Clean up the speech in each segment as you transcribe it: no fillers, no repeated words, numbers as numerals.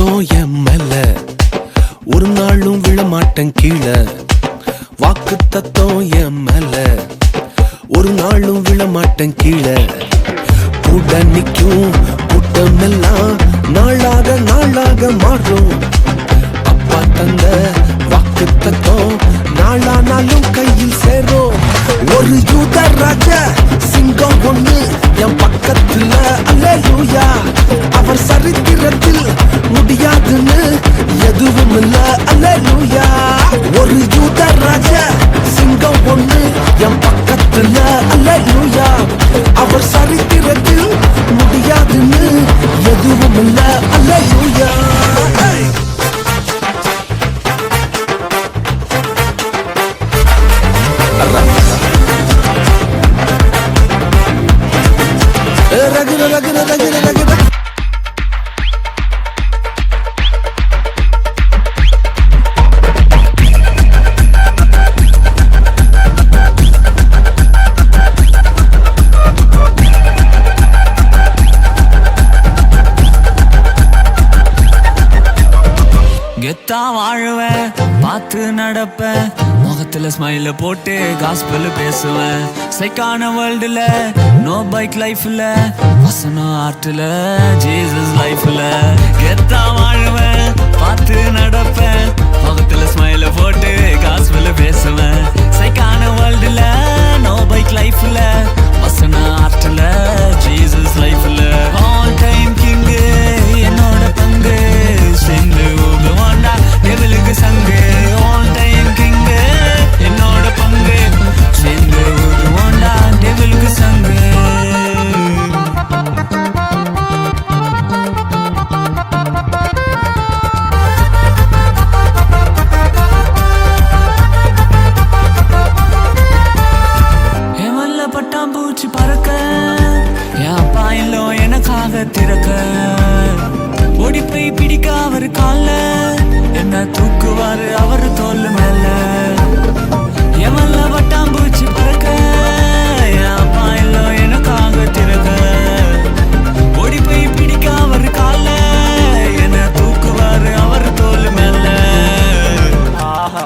தத்தம் என் மேல ஒரு நாளும் விழமாட்டேன் கீழே. வாக்கு தத்தம் என் மேல ஒரு நாளும் விழமாட்டேன் கீழே. கூட நிக்கும் கூட்டம் எல்லாம் நாளாக நாளாக மாறும். அப்பா தந்த வாக்கு தத்தம் நாளானாலும் கையில் சேரும். ஒரு யூத ராஜா சிங்கம் ஒண்ணு என் பக்கத்துல, அல்லேலூயா. அவர் சரித்திரத்தில் முடியாதுன்னு எதுவும் இல்ல, அல்லேலூயா. ஒரு யூத ராஜா சிங்கம் ஒண்ணு என் பக்கத்துல, அல்லேலூயா. அவர் சரித்திரத்தில் முடியாதுன்னு எதுவும் இல்ல, அல்லேலூயா. ரகுர ரகுர ரகுர ரகுர கெத்தா வாழுவேன், பார்த்து நடப்பேன், முகத்துல ஸ்மைல போட்டு காஸ்பல் பேசுவேன். சைக்கான வேர்ல்டுல நோ பைக் லைஃப்ல, வசனம் ஆர்ட்ல ஜீசஸ் லைஃப்ல. கெத்தா வாழுவேன், பார்த்து நடப்பேன், முகத்துல ஸ்மைல போட்டு காஸ்பல் பேசுவேன். சைக்கான வேர்ல்டுல நோ பைக் லைஃப்ல, வசனம் ஆர்ட்ல ஜீசஸ் லைஃப்ல. ஆல் டைம் கிங் என்னோட பங்கு, சேர்ந்து ஊகுவாண்டா டெவிலுக்கு சங்கு. ஆல் டைம் கிங் என்னோட பங்கு, சேர்ந்து ஊகுவாண்டா டெவிலுக்கு சங்கு. எவன்ல பட்டாம்பூச்சி பறக்க, என் அப்பா இல்லோ எனக்காக திறக்க. ஓடி போய் பிடிக்க அவரு கால, என்ன தூக்குவாரு அவரு தோல் மேல. எவன்ல பட்டாம்பூச்சி பறக்க, என் அப்பா இல்லோ எனக்காக திறக்க. ஓடி போய் பிடிக்க அவரு கால, என்ன தூக்குவாரு அவரு தோல் மேல. ஆஹா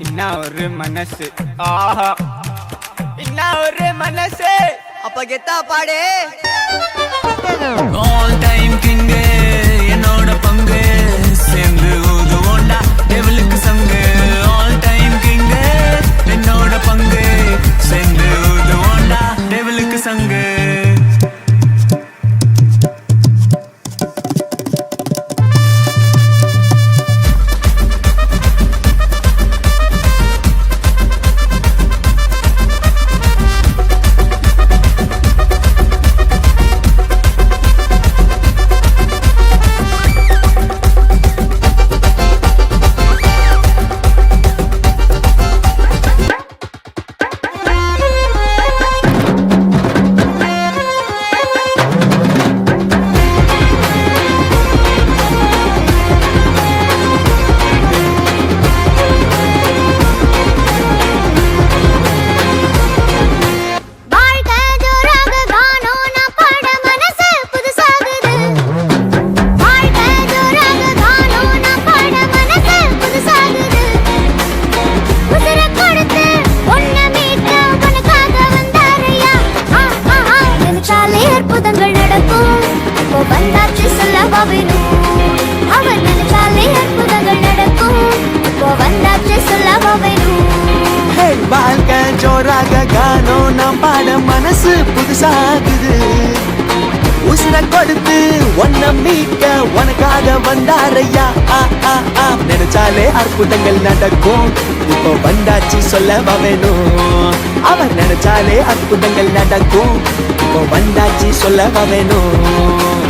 என்ன ஒரு மனசு, ஆஹா என்ன ஒரு மனசு. அப்ப கெத்தா பாடு. ஆல் டைம் கிங் என்னோட பங்கு, சேர்ந்து ஊதுவோண்டா டெவிலுக்கு சங்கு. ஆல் டைம் கிங் என்னோட பங்கு, சேர்ந்து ஊதுவோண்டா டெவிலுக்கு சங்கு. அவர் நினைச்சாலே அற்புதங்கள் நடக்கும். இப்போ வந்தாச்சு சொல்ல வேணும். வாழ்க்கை ஜோராக கானம் நாம் பாட மனசு புதுசாகுது. உசுர கொடுத்து ஒன்ன மீட்க உனக்காக வந்தாரையா. நினைச்சாலே அற்புதங்கள் நடக்கும். இப்போ வந்தாச்சு சொல்ல வேணும். அவர் நினைச்சாலே அற்புதங்கள் நடக்கும். இப்போ வந்தாச்சு சொல்ல வேணும்.